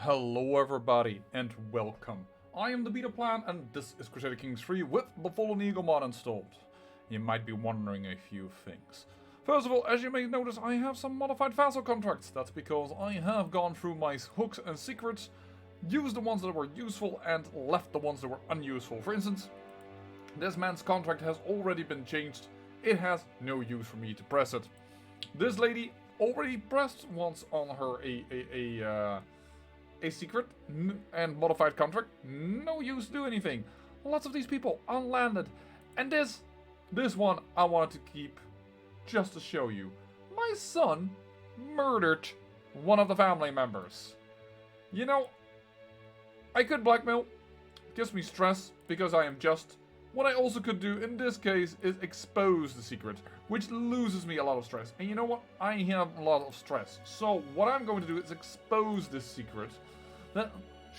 Hello everybody and welcome. I am THEBETAPLAN and this is Crusader Kings 3 with the Fallen Eagle mod installed. You might be wondering a few things. First of all, as you may notice, I have some modified vassal contracts. That's because I have gone through my hooks and secrets, used the ones that were useful and left the ones that were unuseful. For instance, this man's contract has already been changed. It has no use for me to press it. This lady already pressed once on her a secret and modified contract. No use to do anything. Lots of these people unlanded. And this one I wanted to keep just to show you. My son murdered one of the family members. You know, I could blackmail. It gives me stress because I am just. What I also could do in this case is expose the secret, which loses me a lot of stress. And you know what? I have a lot of stress. So what I'm going to do is expose this secret, that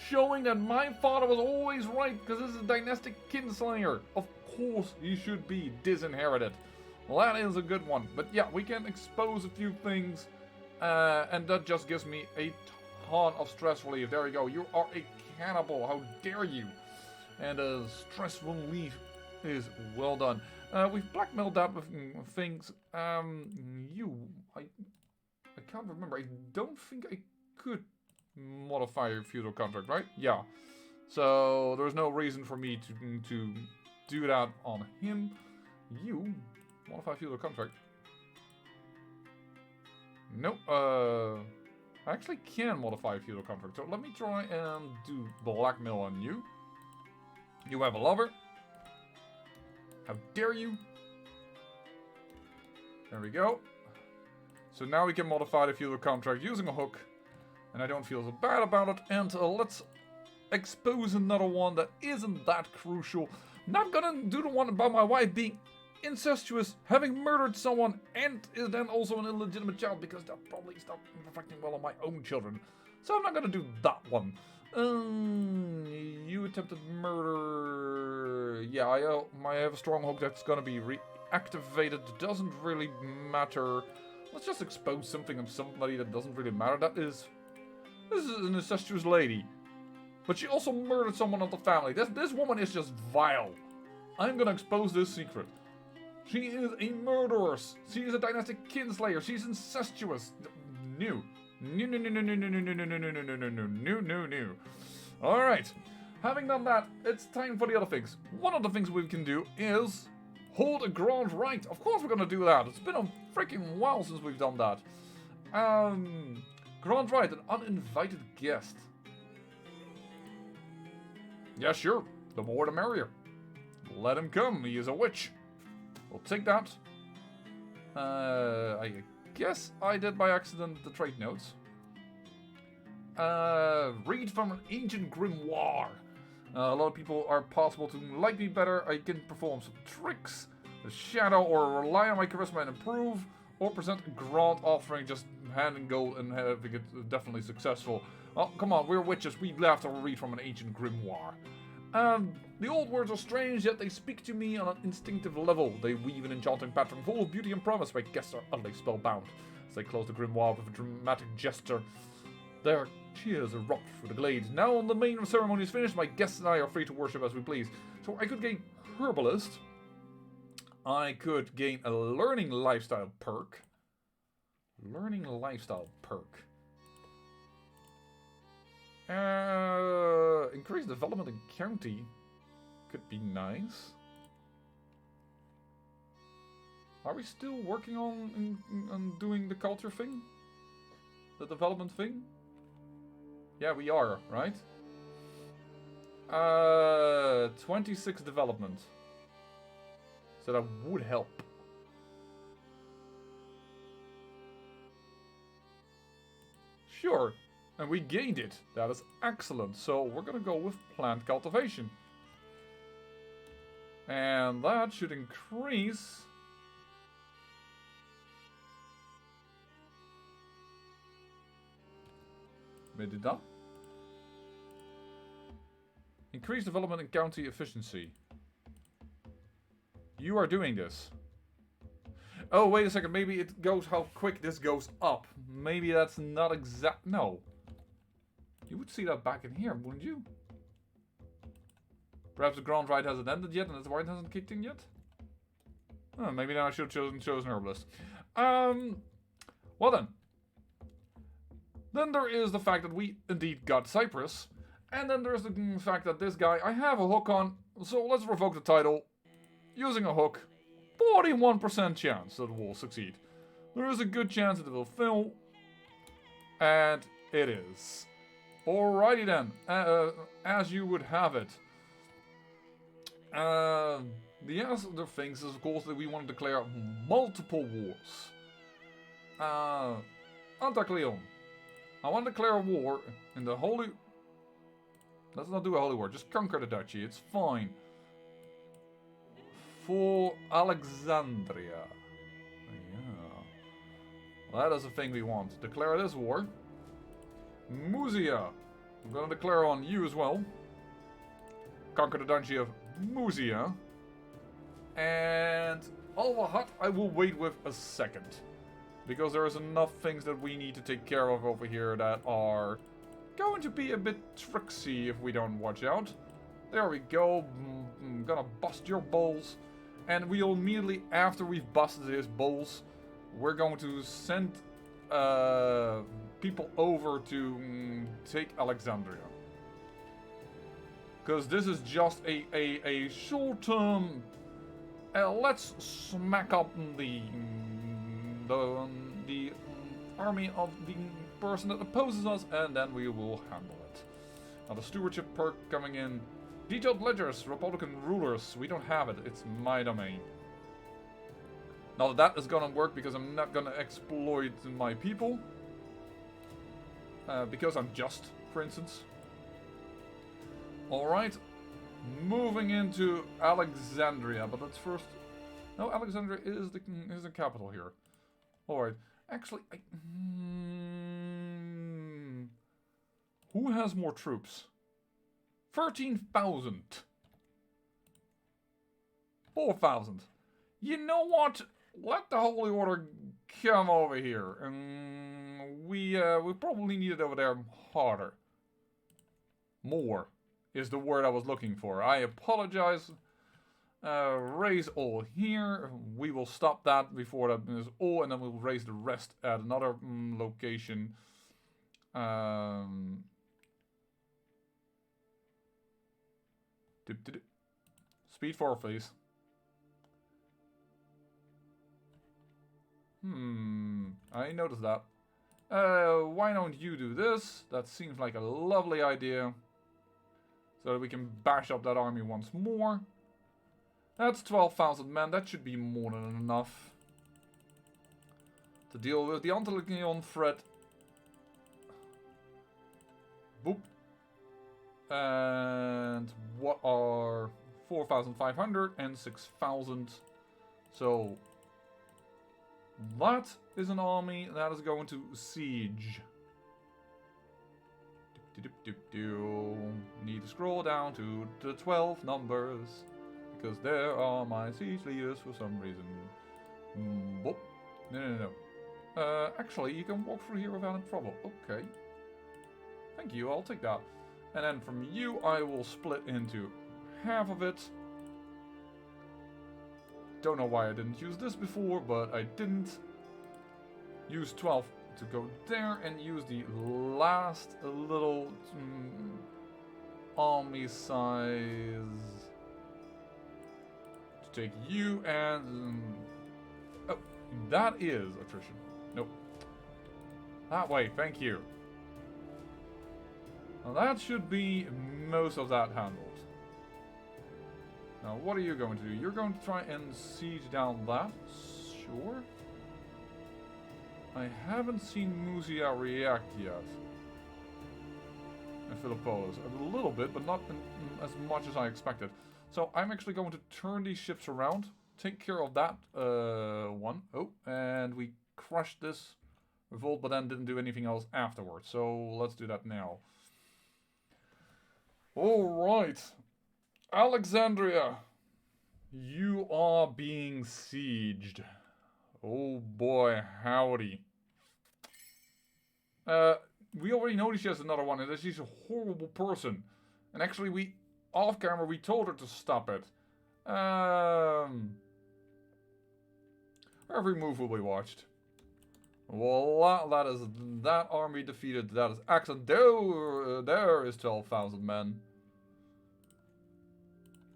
showing that my father was always right, because this is a dynastic kinslayer. Of course he should be disinherited. Well, that is a good one. But yeah, we can expose a few things, and that just gives me a ton of stress relief. There you go. You are a cannibal. How dare you? And stress relief is well done. We've blackmailed that with things. I can't remember. I don't think I could modify your feudal contract, right? Yeah. So there's no reason for me to do that on him. You modify feudal contract. Nope. I actually can modify a feudal contract. So let me try and do blackmail on you. You have a lover. How dare you? There we go. So now we can modify the feudal contract using a hook. And I don't feel so bad about it. And let's expose another one that isn't that crucial. Not gonna do the one about my wife being incestuous, having murdered someone, and is then also an illegitimate child, because that probably is not reflecting well on my own children. So I'm not gonna do that one. You attempted murder. Yeah, I have a strong hook that's gonna be reactivated. Doesn't really matter. Let's just expose something of somebody that doesn't really matter. This is an incestuous lady, but she also murdered someone of the family. This woman is just vile. I'm gonna expose this secret. She is a murderer. She is a dynastic kinslayer. She's incestuous. No. No. Alright. Having done that, it's time for the other things. One of the things we can do is hold a grand right. Of course we're gonna do that. It's been a freaking while since we've done that. Grand right, an uninvited guest. Yeah, sure. The more the merrier. Let him come. He is a witch. We'll take that. I guess I did by accident the trade notes. Read from an ancient grimoire. A lot of people are possible to like me better. I can perform some tricks, a shadow, or rely on my charisma and improve, or present a grand offering, just handing gold and having it definitely successful. Oh, come on, we're witches. We have to read from an ancient grimoire. The old words are strange, yet they speak to me on an instinctive level. They weave an enchanting pattern full of beauty and promise. My guests are utterly spellbound as they close the grimoire with a dramatic gesture. Their cheers erupt through the glade. Now the main ceremony is finished, my guests and I are free to worship as we please. So I could gain Herbalist. I could gain a Learning Lifestyle perk. Learning Lifestyle perk. Increase development in county. Could be nice. Are we still working on doing the culture thing? The development thing? Yeah, we are, right? 26 development. So that would help. Sure. And we gained it. That is excellent. So we're gonna go with plant cultivation. And that should increase. Made it done. Increase development and county efficiency. You are doing this. Oh, wait a second. Maybe it goes how quick this goes up. Maybe that's not exact. No. You would see that back in here, wouldn't you? Perhaps the ground ride hasn't ended yet and that's why it hasn't kicked in yet? Oh, maybe now I should have chosen Herbalist. Well then. Then there is the fact that we indeed got Cyprus. And then there's the fact that this guy I have a hook on. So let's revoke the title. Using a hook. 41% chance that it will succeed. There is a good chance that it will fail. And it is. Alrighty then. As you would have it. The other things is of course that we want to declare multiple wars. Antakleon. I want to declare a war in the Holy... Let's not do a holy war, just conquer the duchy, it's fine. For Alexandria. Yeah. That is the thing we want. Declare this war. Musia. I'm gonna declare on you as well. Conquer the duchy of Musia. And Al-Wahad I will wait with a second. Because there's enough things that we need to take care of over here that are going to be a bit tricksy if we don't watch out. There we go. I'm gonna bust your balls. And we'll immediately, after we've busted his balls, we're going to send people over to take Alexandria. Because this is just a short-term... let's smack up the army of the person that opposes us, and then we will handle it. Now the stewardship perk coming in. Detailed ledgers, Republican rulers. We don't have it. It's my domain. Now that is gonna work because I'm not gonna exploit my people. Because I'm just, for instance. Alright. Moving into Alexandria, but let's first... No, Alexandria is the capital here. Alright. Actually, who has more troops? 13,000. 4,000. You know what? Let the Holy Order come over here. We probably need it over there harder. More is the word I was looking for. I apologize. Raise all here. We will stop that before that is all, and then we'll raise the rest at another location. Speed 4, please. I noticed that. Why don't you do this? That seems like a lovely idea. So that we can bash up that army once more. That's 12,000 men. That should be more than enough to deal with the Antilegion threat. Boop. And what are 4,500 and 6,000? So that is an army that is going to siege. Need to scroll down to the 12 numbers. Because there are my siege leaders for some reason. Boop. No. Actually, you can walk through here without any trouble. Okay. Thank you, I'll take that. And then from you, I will split into half of it. Don't know why I didn't use this before, but I didn't. Use 12 to go there and use the last little army size to take you and... oh, that is attrition. Nope. That way, thank you. Now that should be most of that handled. Now what are you going to do? You're going to try and siege down that. Sure. I haven't seen Musia react yet. And Philippolis. A little bit, but not as much as I expected. So I'm actually going to turn these ships around. Take care of that one. Oh, and we crushed this revolt, but then didn't do anything else afterwards. So let's do that now. Alright. Alexandria. You are being sieged. Oh boy, howdy. we already know she has another one, and that she's a horrible person. And actually, off camera, we told her to stop it. Every move will be watched. Voila, that is that army defeated. That is excellent. There is 12,000 men.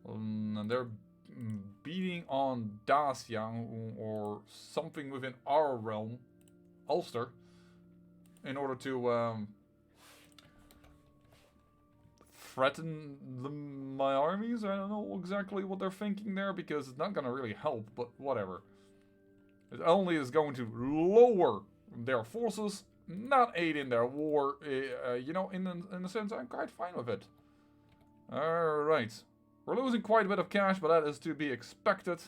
And they're beating on Dacia or something within our realm, Ulster, in order to threaten my armies. I don't know exactly what they're thinking there, because it's not going to really help, but whatever. It only is going to lower their forces, not aid in their war. You know, in a sense, I'm quite fine with it. Alright. We're losing quite a bit of cash, but that is to be expected.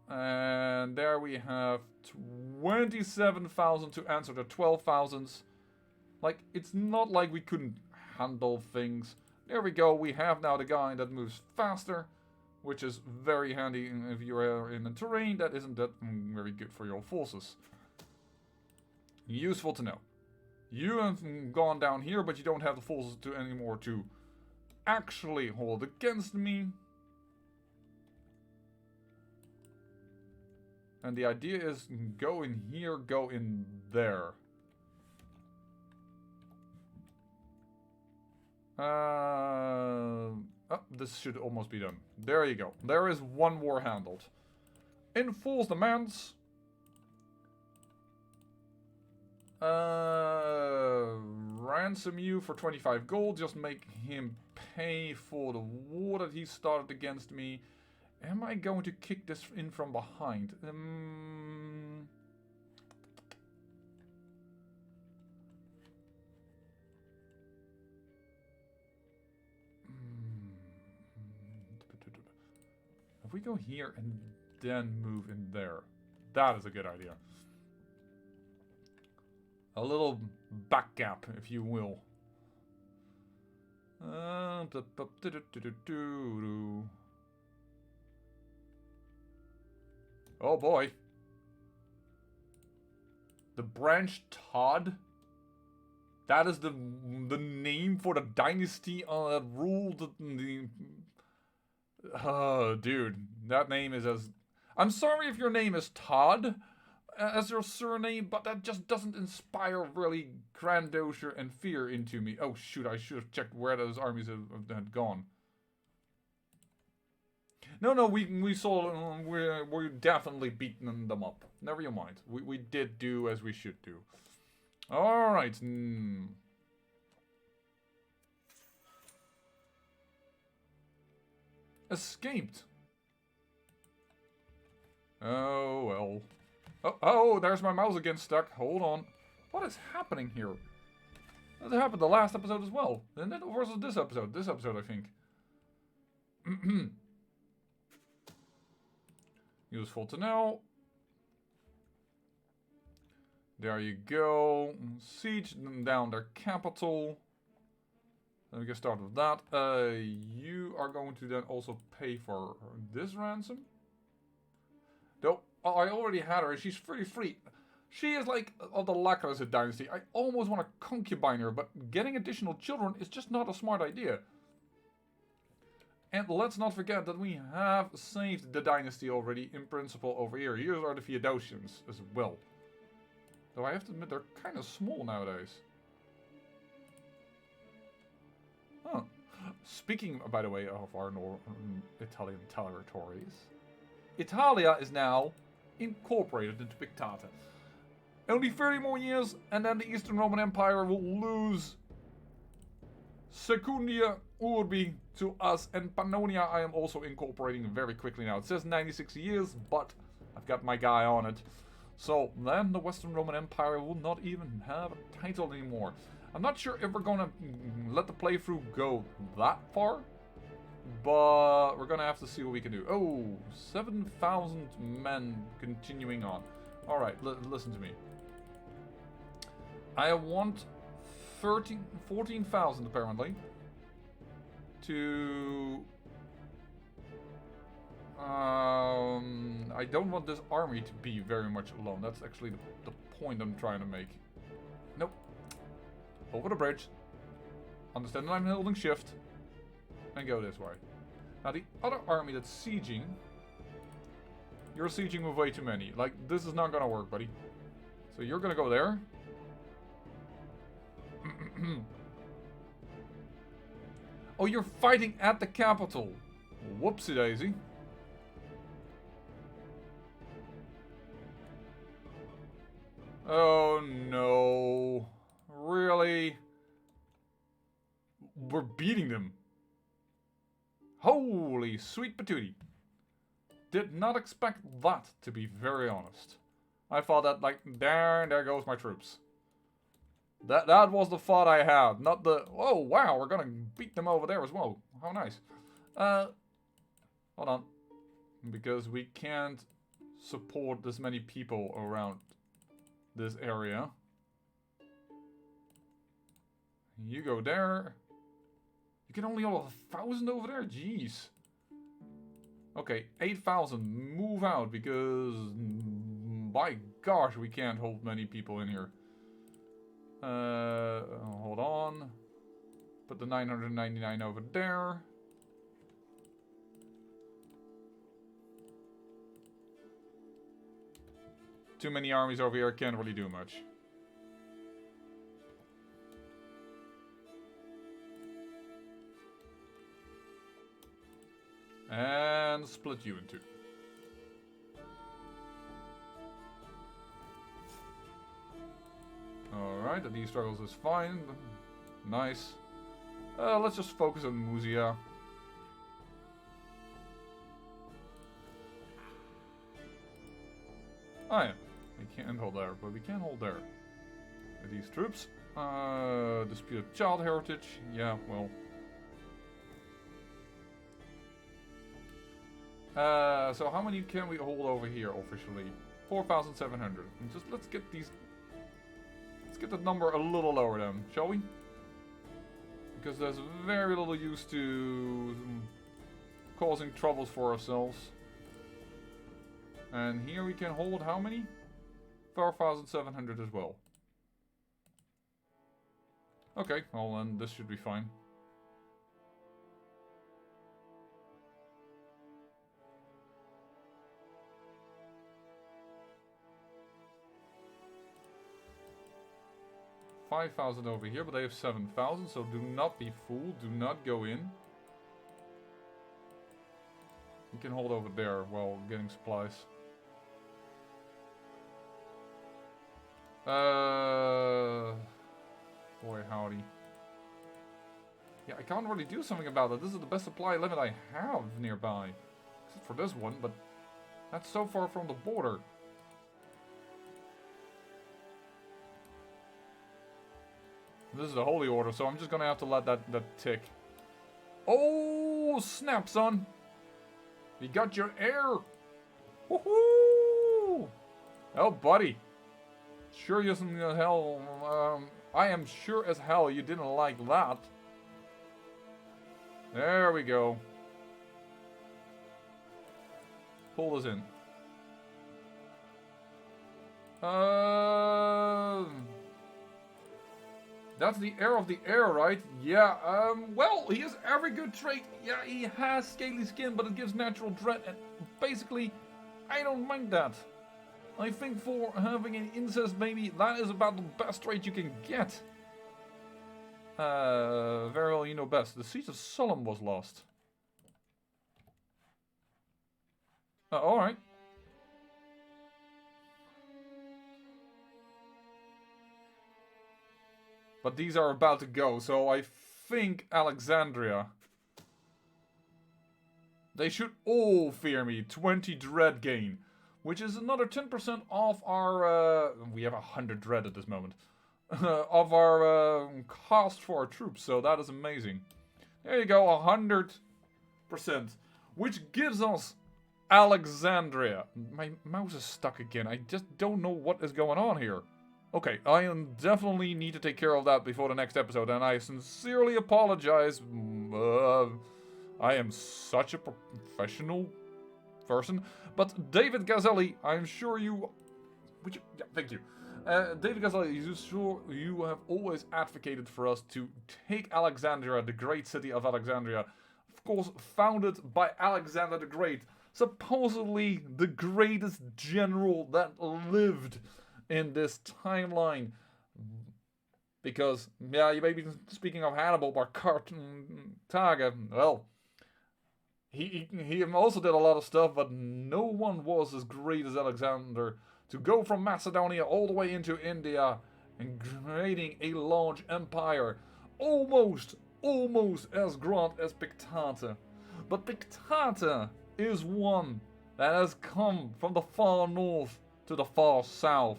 And there we have 27,000 to answer the 12,000s. Like, it's not like we couldn't handle things. There we go. We have now the guy that moves faster, which is very handy if you are in the terrain that isn't that very good for your forces. Useful to know. You have gone down here, but you don't have the forces anymore to actually hold against me. And the idea is go in here, go in there. Oh, this should almost be done. There you go. There is one war handled. Enforce demands. Ransom you for 25 gold. Just make him pay for the war that he started against me. Am I going to kick this in from behind? If we go here and then move in there, that is a good idea. A little back gap, if you will. Oh boy. The branch Todd? That is the name for the dynasty that ruled the... Oh, dude. That name is as... I'm sorry if your name is Todd as your surname, but that just doesn't inspire really grandeur and fear into me. Oh shoot, I should have checked where those armies had gone. No, we saw, we're definitely beating them up. Never you mind. We did do as we should do. Alright. Escaped. Oh, well. Oh, there's my mouse again stuck. Hold on. What is happening here? That happened the last episode as well. And then versus this episode. This episode, I think. Useful to know. There you go. Siege down their capital. Then we can start with that. You are going to then also pay for this ransom. Though, I already had her and she's pretty free. She is like of the Lacrose dynasty. I almost want to concubine her, but getting additional children is just not a smart idea. And let's not forget that we have saved the dynasty already in principle over here. Here are the Theodosians as well. Though I have to admit they're kind of small nowadays. Huh. Speaking, by the way, of our Italian territories, Italia is now incorporated into Pictati. Only 30 more years, and then the Eastern Roman Empire will lose Secundia Urbi to us, and Pannonia I am also incorporating very quickly now. It says 96 years, but I've got my guy on it. So then the Western Roman Empire will not even have a title anymore. I'm not sure if we're gonna let the playthrough go that far, but we're gonna have to see what we can do. Oh, 7,000 men continuing on. Alright, listen to me. I want 14,000 apparently to... I don't want this army to be very much alone. That's actually the point I'm trying to make. Nope. over the bridge. Understand that I'm holding shift. And go this way. Now the other army that's sieging. You're sieging with way too many. Like, this is not gonna work, buddy. So you're gonna go there. Oh, you're fighting at the capital. Whoopsie daisy. Oh no. Really? We're beating them. Holy sweet patootie. Did not expect that, to be very honest. I thought that, like, there goes my troops. That was the thought I had, not the, oh wow, we're gonna beat them over there as well. How nice. Hold on. Because we can't support this many people around this area. You go there. You can only hold 1,000 over there? Jeez. Okay, 8,000. Move out because, by gosh, we can't hold many people in here. Hold on. Put the 999 over there. Too many armies over here, can't really do much. And split you in two. Alright, the D struggles is fine. Nice. Let's just focus on Muzia. Oh yeah, we can't hold there, but we can hold there. These troops. Disputed child heritage. Yeah, well. So how many can we hold over here officially? 4,700. Just let's get these. Let's get the number a little lower then, shall we? Because there's very little use to causing troubles for ourselves. And here we can hold how many? 4,700 as well. Okay, well then this should be fine. $5,000 over here, but they have 7,000, so do not be fooled. Do not go in. You can hold over there while getting supplies. Boy howdy. Yeah, I can't really do something about it. This is the best supply limit I have nearby. Except for this one, but that's so far from the border. This is the holy order, so I'm just gonna have to let that tick. Oh, snap, son! You got your heir! Woohoo! Oh, buddy. Sure as hell, I am sure as hell you didn't like that. There we go. Pull this in. That's the heir of the heir, right? Yeah, well, he has every good trait. Yeah, he has scaly skin, but it gives natural dread, and basically, I don't mind that. I think for having an incest baby, that is about the best trait you can get. Very well, you know best. The Siege of Solemn was lost. Alright. But these are about to go, so I think Alexandria. They should all fear me. 20 dread gain. Which is another 10% off our... we have 100 dread at this moment. Of our cost for our troops, so that is amazing. There you go, 100%. Which gives us Alexandria. My mouse is stuck again. I just don't know what is going on here. Okay, I definitely need to take care of that before the next episode, and I sincerely apologize. I am such a professional person. But David Gazelli, I'm sure you... yeah, thank you. David Gazelle, you have always advocated for us to take Alexandria, the great city of Alexandria, of course founded by Alexander the Great, supposedly the greatest general that lived in this timeline. Because, yeah, you may be speaking of Hannibal by Carthage. Well, he also did a lot of stuff, but no one was as great as Alexander. To go from Macedonia all the way into India and creating a large empire, almost as grand as Pictati. But Pictati is one that has come from the far north to the far south,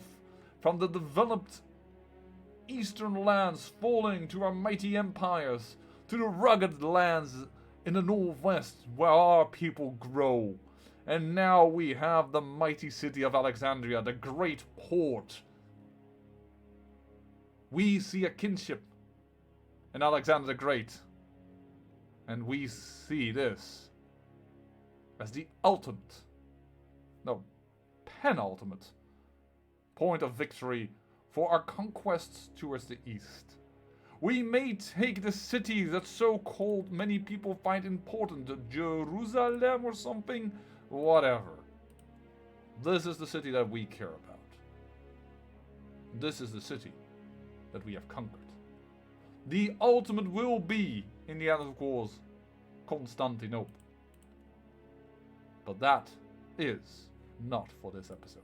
from the developed eastern lands falling to our mighty empires, to the rugged lands in the northwest where our people grow. And now we have the mighty city of Alexandria, the great port. We see a kinship in Alexander the Great. And we see this as the penultimate point of victory for our conquests towards the east. We may take the city that so-called many people find important, Jerusalem or something. Whatever. This is the city that we care about. This is the city that we have conquered. The ultimate will be, in the end of course, Constantinople. But that is not for this episode.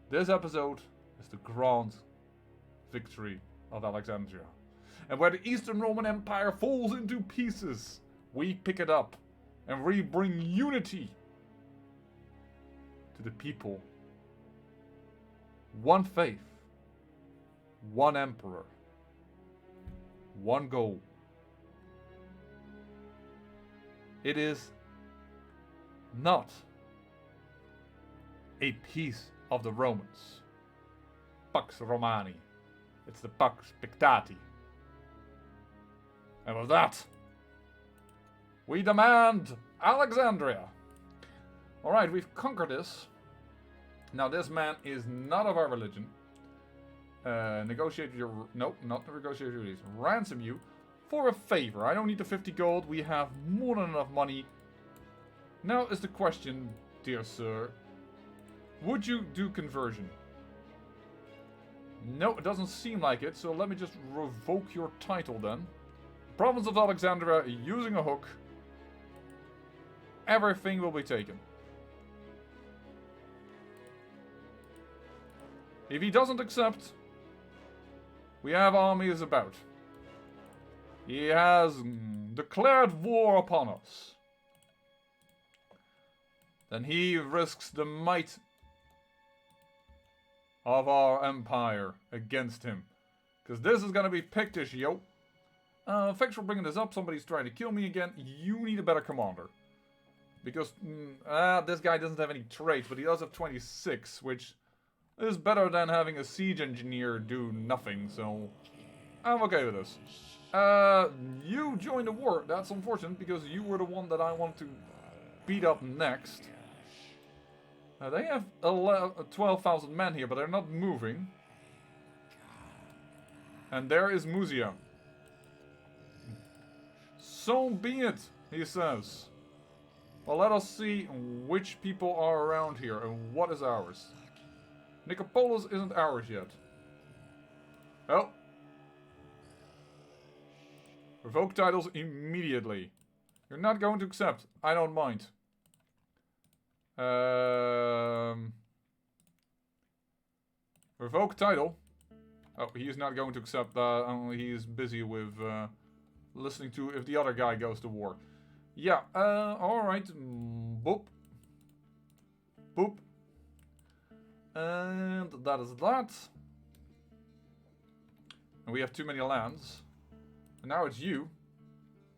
This episode is the grand victory of Alexandria. And where the Eastern Roman Empire falls into pieces, we pick it up. And we bring unity to the people. One faith, one emperor, one goal. It is not a piece of the Romans. Pax Romani. It's the Pax Pictati. And with that, we demand Alexandria. Alright, we've conquered this. Now this man is not of our religion. Negotiate your... No, not negotiate your release. Ransom you for a favor. I don't need the 50 gold. We have more than enough money. Now is the question, dear sir. Would you do conversion? No, it doesn't seem like it. So let me just revoke your title then. Province of Alexandria using a hook. Everything will be taken. If he doesn't accept, we have armies about. He has declared war upon us. Then he risks the might of our empire against him. Because this is going to be Pictish, yo. Thanks for bringing this up. Somebody's trying to kill me again. You need a better commander. Because this guy doesn't have any traits, but he does have 26, which is better than having a siege engineer do nothing, so I'm okay with this. You joined the war. That's unfortunate, because you were the one that I wanted to beat up next. They have 12,000 men here, but they're not moving. And there is Musia. So be it, he says. Well, let us see which people are around here and what is ours. Nicopolis isn't ours yet. Oh. Revoke titles immediately. You're not going to accept. I don't mind. Revoke title. Oh, he is not going to accept that. He is busy with listening to if the other guy goes to war. Yeah, alright. Boop. Boop. And that is that. And we have too many lands. And now it's you.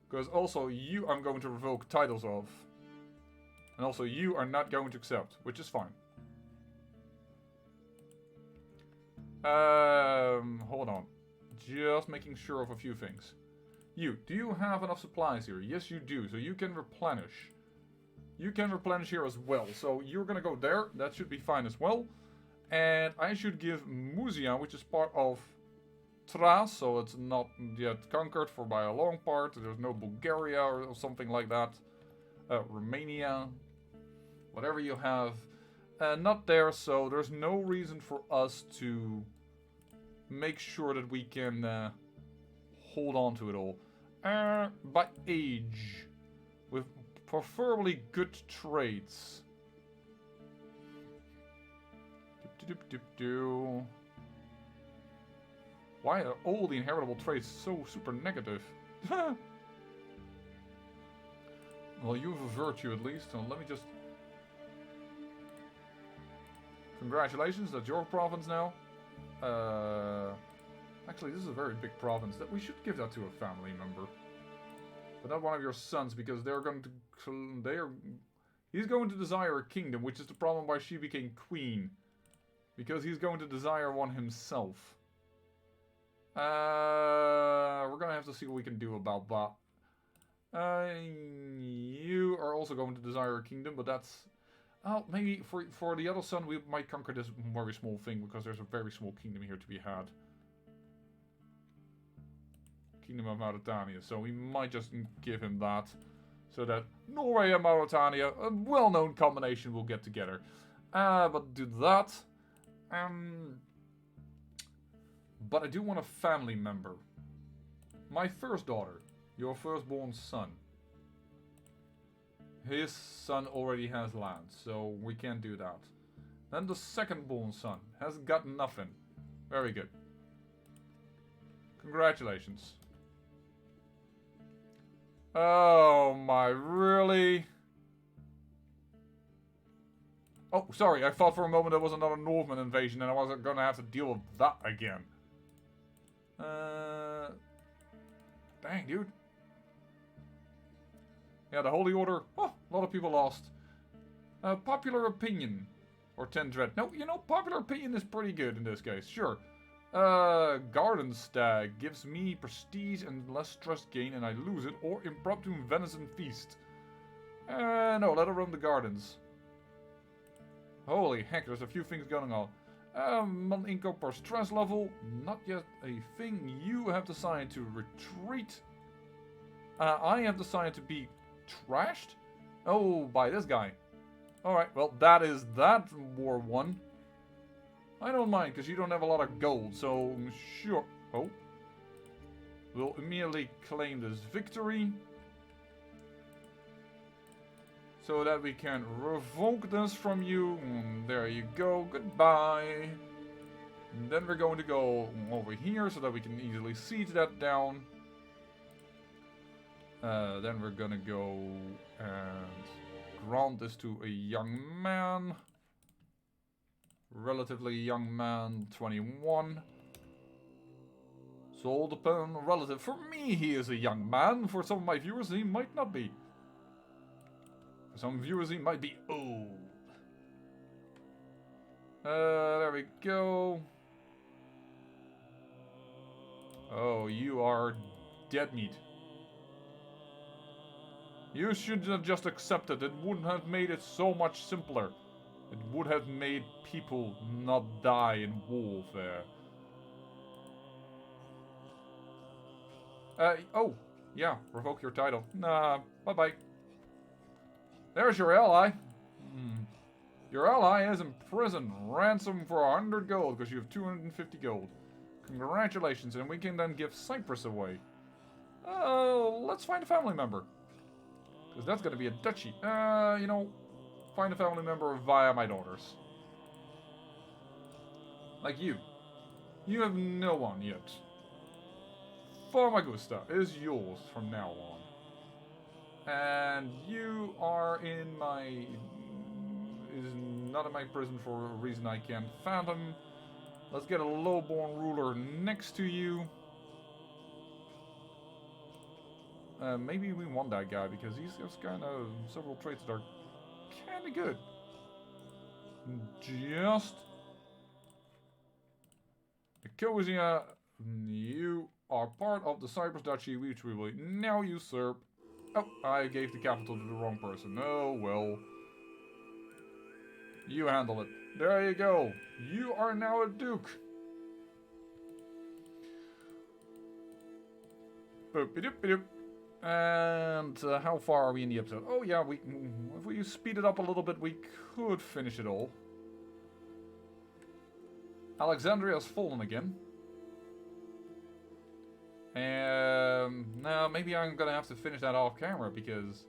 Because also you I'm going to revoke titles of. And also you are not going to accept, which is fine. Hold on. Just making sure of a few things. You, do you have enough supplies here? Yes, you do. So you can replenish. You can replenish here as well. So you're going to go there. That should be fine as well. And I should give Musia, which is part of Thrace, so it's not yet conquered for by a long part. There's no Bulgaria or something like that. Romania, whatever you have, not there, so there's no reason for us to make sure that we can hold on to it all. By age, with preferably good traits. Why are all the inheritable traits so super negative? Well, you have a virtue at least, so let me just... Congratulations, that's your province now. Actually, this is a very big province. That we should give that to a family member. But not one of your sons, because they're going to... He's going to desire a kingdom, which is the problem why she became queen. Because he's going to desire one himself. We're gonna have to see what we can do about that. You are also going to desire a kingdom, but that's... Oh, maybe for the other son we might conquer this very small thing, because there's a very small kingdom here to be had. Kingdom of Mauritania, so we might just give him that. So that Norway and Mauritania, a well-known combination, will get together. But do that. But I do want a family member. My first daughter. Your firstborn son. His son already has land, so we can't do that. Then the second-born son has got nothing. Very good. Congratulations. Oh my, really? Oh, sorry, I thought for a moment there was another Northman invasion and I wasn't gonna have to deal with that again. Dang, dude. Yeah, the Holy Order. Oh, a lot of people lost. Popular opinion. Or 10 dread. No, you know, popular opinion is pretty good in this case. Sure. Garden Stag gives me prestige and less stress gain and I lose it. Or impromptu venison feast. No, let her roam the gardens. Holy heck, there's a few things going on. Month income per stress level. Not yet a thing. You have decided to retreat. I have decided to be trashed? Oh, by this guy. Alright, well, that is that war one. I don't mind, because you don't have a lot of gold, so sure. Oh. We'll immediately claim this victory. So that we can revoke this from you. There you go. Goodbye. And then we're going to go over here so that we can easily siege that down. Then we're gonna go and grant this to a young man. Relatively young man, 21. So all depend on relative. For me, he is a young man. For some of my viewers, he might not be. For some viewers, he might be old. There we go. Oh, you are dead meat. You should have just accepted. It wouldn't have made it so much simpler. It would have made people not die in warfare. Oh, yeah, revoke your title. Nah, bye-bye. There's your ally. Your ally is in prison. Ransom for 100 gold, because you have 250 gold. Congratulations, and we can then give Cyprus away. Let's find a family member. Because that's going to be a duchy. You know, find a family member via my daughters. Like you. You have no one yet. Famagusta is yours from now on. And you are in my... is not in my prison for a reason I can't fathom. Let's get a lowborn ruler next to you. Maybe we want that guy because he's got kind of several traits that are kind of good. Just Nicosia, you are part of the Cyprus Duchy, which we will now usurp. Oh, I gave the capital to the wrong person. Oh well. You handle it. There you go. You are now a duke. Boop-a-doop-a-doop. And how far are we in the episode? Oh yeah, if we speed it up a little bit, we could finish it all. Alexandria has fallen again. Now maybe I'm gonna have to finish that off camera because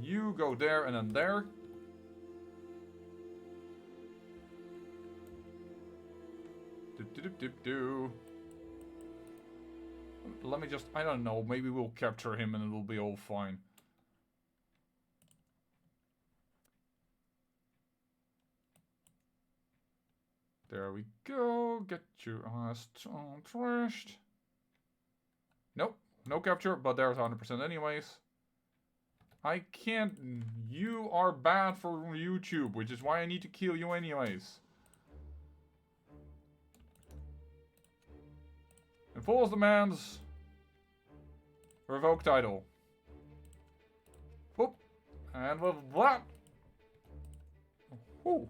you go there and then there. Do. Let me just, I don't know, maybe we'll capture him and it'll be all fine. There we go. Get your ass trashed. Nope, no capture, but there's 100% anyways. I can't, you are bad for YouTube, which is why I need to kill you anyways. Enforce demands. Revoke title. Whoop. And with that. Whew.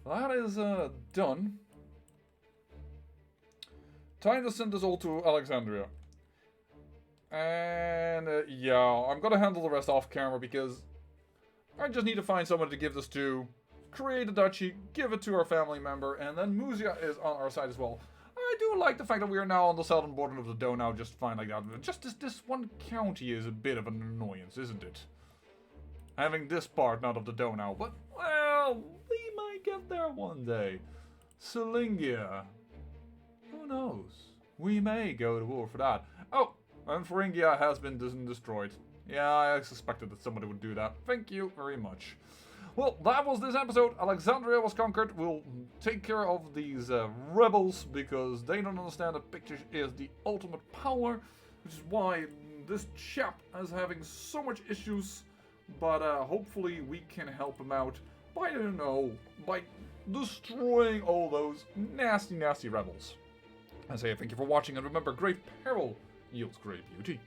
That is done. Time to send this all to Alexandria. And yeah, I'm gonna handle the rest off camera because I just need to find someone to give this to. Create a duchy, give it to our family member, and then Muzia is on our side as well. I do like the fact that we are now on the southern border of the Donau just fine like that. Just this one county is a bit of an annoyance, isn't it? Having this part not of the Donau, but, well, we might get there one day. Silingia. Who knows? We may go to war for that. Oh, and Thuringia has been destroyed. Yeah, I suspected that somebody would do that. Thank you very much. Well, that was this episode. Alexandria was conquered. We'll take care of these rebels because they don't understand that Pictati is the ultimate power, which is why this chap is having so much issues. But hopefully we can help him out by, I don't know, by destroying all those nasty, nasty rebels. I say thank you for watching, and remember, great peril yields great beauty.